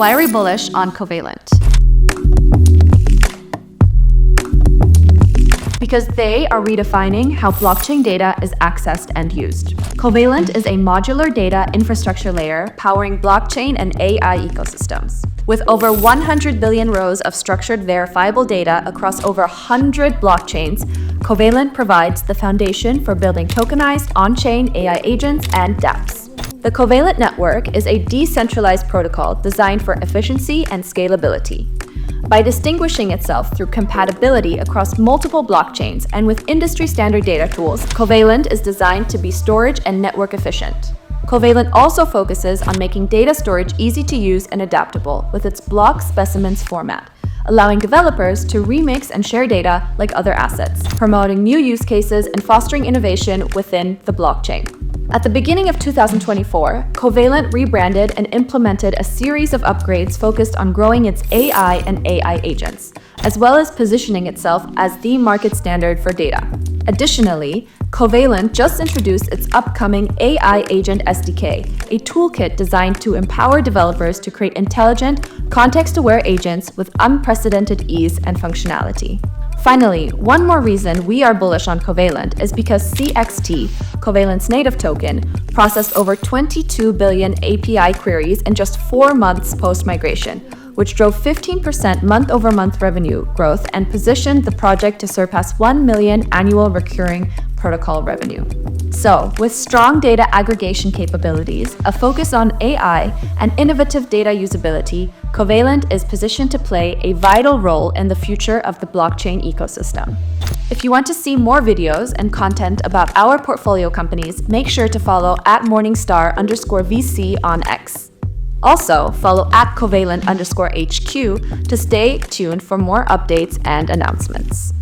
Why are we bullish on Covalent? Because they are redefining how blockchain data is accessed and used. Covalent is a modular data infrastructure layer powering blockchain and AI ecosystems. With over 100 billion rows of structured verifiable data across over 100 blockchains, Covalent provides the foundation for building tokenized on-chain AI agents and dApps. The Covalent network is a decentralized protocol designed for efficiency and scalability. By distinguishing itself through compatibility across multiple blockchains and with industry-standard data tools, Covalent is designed to be storage and network efficient. Covalent also focuses on making data storage easy to use and adaptable with its block Specimens format, allowing developers to remix and share data like other assets, promoting new use cases and fostering innovation within the blockchain. At the beginning of 2024, Covalent rebranded and implemented a series of upgrades focused on growing its AI and AI agents, as well as positioning itself as the market standard for data. Additionally, Covalent just introduced its upcoming AI Agent SDK, a toolkit designed to empower developers to create intelligent, context-aware agents with unprecedented ease and functionality. Finally, one more reason we are bullish on Covalent is because CXT, Covalent's native token, processed over 22 billion API queries in just 4 months post-migration, which drove 15% month-over-month revenue growth and positioned the project to surpass 1 million annual recurring protocol revenue. So, with strong data aggregation capabilities, a focus on AI, and innovative data usability, Covalent is positioned to play a vital role in the future of the blockchain ecosystem. If you want to see more videos and content about our portfolio companies, make sure to follow @Morningstar_VC on X. Also, follow @Covalent_HQ to stay tuned for more updates and announcements.